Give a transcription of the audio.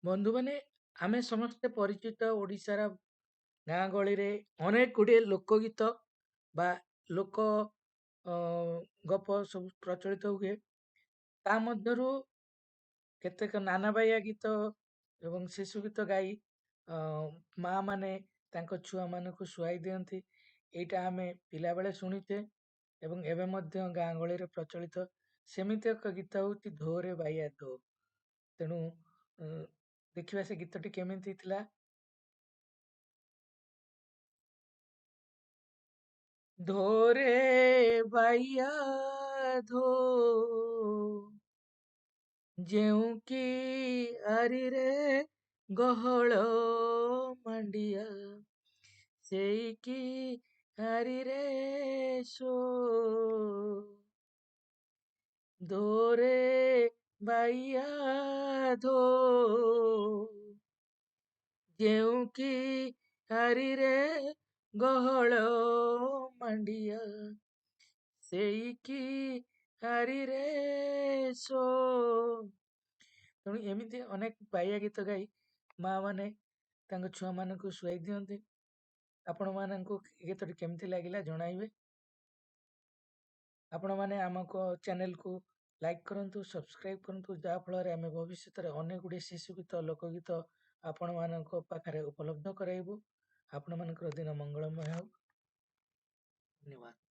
ବନ୍ଧୁମାନେ ଆମେ ସମସ୍ତେ ପରିଚିତ ଓଡ଼ିଶାର ଗାଁ ଗହଳିରେ ଅନେକ ଗୁଡ଼ିଏ ଲୋକଗୀତ ବା ଲୋକ ଅ, ଗପ ସବୁ ପ୍ରଚଳିତ ହୁଏ। ତା ମଧ୍ୟରୁ କେତେକ ନାନାବାୟା ଗୀତ ଏବଂ ଶିଶୁ ଗୀତ ଗାଇ ମା ମାନେ ତାଙ୍କ ଛୁଆମାନଙ୍କୁ ଶୁଆଇ ଦିଅନ୍ତି। ଏଇଟା ଆମେ ପିଲାବେଳେ ଶୁଣିଛେ ଏବଂ ଏବେ ମଧ୍ୟ ଗାଁ ଗହଳିରେ ପ୍ରଚଳିତ। ସେମିତି ଏକ ଗୀତ ହେଉଛି ଧୋରେ ବାଇୟା ଧୋ। ତେଣୁ ଦେଖିବା ସେ ଗୀତଟି କେମିତି ଥିଲା। ଧୋରେ ବାଇୟା ଧୋ ଯେଉଁକି ଆରିରେ ଗହଳ ମାଣ୍ଡିଆ ସେଇକି ଆରିରେ ଶୋ ଧୋରେ ବାଇୟା ଧୋ ଯେଉଁକି ଆରିରେ ଗହଳ ମାଣ୍ଡିଆ ସେଇକି ହାରିରେ ଶୋ। ତେଣୁ ଏମିତି ଅନେକ ବାଇଆ ଗୀତ ଗାଇ ମା ମାନେ ତାଙ୍କ ଛୁଆମାନଙ୍କୁ ଶୁଆଇ ଦିଅନ୍ତି। ଆପଣମାନଙ୍କୁ ଏ ଗୀତଟି କେମିତି ଲାଗିଲା ଜଣାଇବେ। ଆପଣମାନେ ଆମକୁ ଚ୍ୟାନେଲକୁ ଲାଇକ୍ କରନ୍ତୁ, ସବସ୍କ୍ରାଇବ୍ କରନ୍ତୁ, ଯାହାଫଳରେ ଆମେ ଭବିଷ୍ୟତରେ ଅନେକ ଗୁଡ଼ିଏ ଶିଶୁ ଗୀତ ଲୋକଗୀତ ଆପଣମାନଙ୍କ ପାଖରେ ଉପଲବ୍ଧ କରାଇବୁ। ଆପଣମାନଙ୍କର ଦିନ ମଙ୍ଗଳମୟ ହେଉ। ଧନ୍ୟବାଦ।